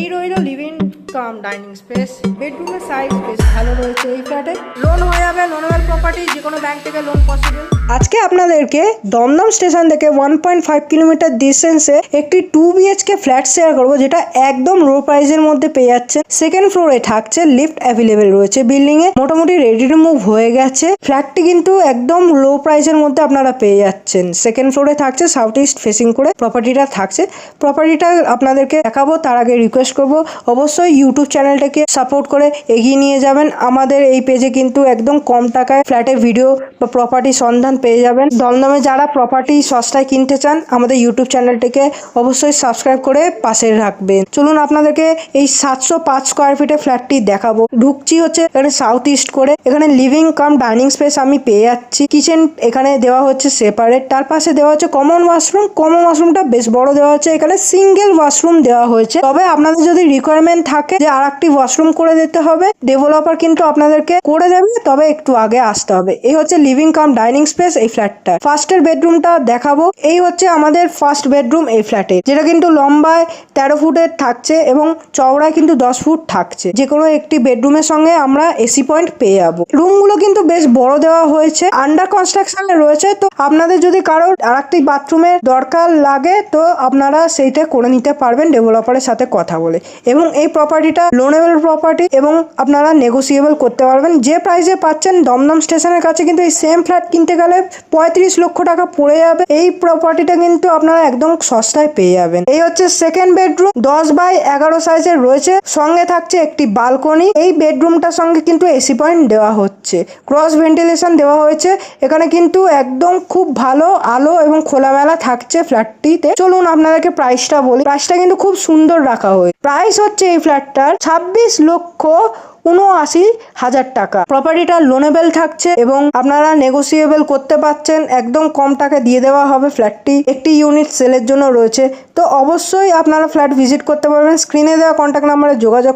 এই রইল living cum dining space. বেডরুমের সাইজ বেশ ভালো রয়েছে এই ফ্ল্যাটে। লোন হয়ে যাবে, লোনেবল প্রপার্টি, যে কোনো ব্যাংক থেকে লোন পসিবল। আজকে আপনাদেরকে দমদম স্টেশন থেকে 1.5 কিলোমিটার ডিস্টেন্সে একটি 2 BHK ফ্ল্যাট শেয়ার করবো, যেটা একদম লো প্রাইসের মধ্যে পেয়ে যাচ্ছে। সেকেন্ড ফ্লোরে থাকছে, লিফট অ্যাভেলেবেল রয়েছে বিল্ডিং এ, মোটামুটি রেডি টু মুভ হয়ে গেছে। ফ্ল্যাটটি কিন্তু একদম লো প্রাইসের মধ্যে আপনারা পেয়ে যাচ্ছেন। সেকেন্ড ফ্লোরে থাকছে, সাউথ ইস্ট ফেসিং করে প্রপার্টিটা থাকছে। প্রপার্টিটা আপনাদেরকে দেখাবো, তার আগে রিকোয়েস্ট করবো অবশ্যই ইউটিউব চ্যানেলটাকে সাপোর্ট করে এগিয়ে নিয়ে যাবেন। আমাদের এই পেজে কিন্তু একদম কম টাকায় ফ্ল্যাটের ভিডিও বা প্রপার্টি সন্ধান পেয়ে যাবেন। দমদমে যারা প্রপার্টি সস্তায় কিনতে চান, আমাদের ইউটিউব চ্যানেলটিকে অবশ্যই সাবস্ক্রাইব করে পাশে রাখবেন। চলুন আপনাদেরকে এই 705 স্কোয়ার ফিটের ফ্ল্যাটটি দেখাবো। ঢুকছি হচ্ছে এখানে সাউথ ইস্ট করে, এখানে লিভিং কাম ডাইনিং স্পেস আমি পেয়ে যাচ্ছি। কিচেন এখানে দেওয়া হচ্ছে সেপারেট, তার পাশে দেওয়া হচ্ছে কমন ওয়াশরুম। কমন ওয়াশরুমটা বেশ বড় দেওয়া হচ্ছে। এখানে সিঙ্গেল ওয়াশরুম দেওয়া হয়েছে, তবে আপনাদের যদি রিকোয়ারমেন্ট থাকে যে আর একটি ওয়াশরুম করে দিতে হবে, ডেভেলপার কিন্তু আপনাদেরকে করে দেবে, তবে একটু আগে আসতে হবে। এই হচ্ছে লিভিং কাম ডাইনিং স্পেস এই ফ্ল্যাটটা। ফার্স্টের বেডরুমটা দেখাবো। এই হচ্ছে আমাদের ফার্স্ট বেডরুম এই ফ্ল্যাটে, যেটা কিন্তু লম্বায় 13 ফুটের থাকছে এবং চওড়ায় কিন্তু 10 ফুট থাকছে। যে কোনো একটি বেডরুমের সঙ্গে আমরা এসি পয়েন্ট পেয়ে যাবো। রুমগুলো কিন্তু বেশ বড় দেওয়া হয়েছে, আন্ডার কনস্ট্রাকশনে রয়েছে। তো আপনাদের যদি কারো আর একটি বাথরুমের দরকার লাগে, তো আপনারা সেইটা করে নিতে পারবেন ডেভেলপারের সাথে কথা বলে। এবং এই প্রপার্টিটা লোনেবল প্রপার্টি এবং আপনারা নেগোসিয়েবল করতে পারবেন। যে প্রাইসে পাচ্ছেন দমদম স্টেশনের কাছে, কিন্তু এই সেম ফ্ল্যাট কিনতে গেলে 35 লক্ষ টাকা পড়ে যাবে। এই প্রপার্টিটা কিন্তু আপনারা একদম সস্তায় পেয়ে যাবেন। এই হচ্ছে সেকেন্ড বেডরুম, 10x11 সাইজের রয়েছে, সঙ্গে থাকছে একটি বালকনি। এই বেডরুমটার সঙ্গে কিন্তু এসি পয়েন্ট দেওয়া হচ্ছে, ক্রস ভেন্টিলেশন দেওয়া হয়েছে। এখানে কিন্তু একদম খুব ভালো আলো এবং খোলামেলা থাকছে ফ্ল্যাটটিতে। চলুন আপনাদেরকে প্রাইসটা বলি। প্রাইসটা কিন্তু খুব সুন্দর রাখা হয়েছে। প্রাইস হচ্ছে এই ফ্ল্যাটটার 26,79,000 টাকা। প্রপার্টিটা লোনেবল থাকছে এবং আপনারা নেগোসিয়েবল করতে পারছেন। একদম কম টাকা দিয়ে দেওয়া হবে। ফ্ল্যাটটি একটি ইউনিট সেলের জন্য রয়েছে, তো অবশ্যই আপনারা ফ্ল্যাট ভিজিট করতে পারবেন। স্ক্রিনে দেওয়া কন্ট্যাক্ট নাম্বারে যোগাযোগ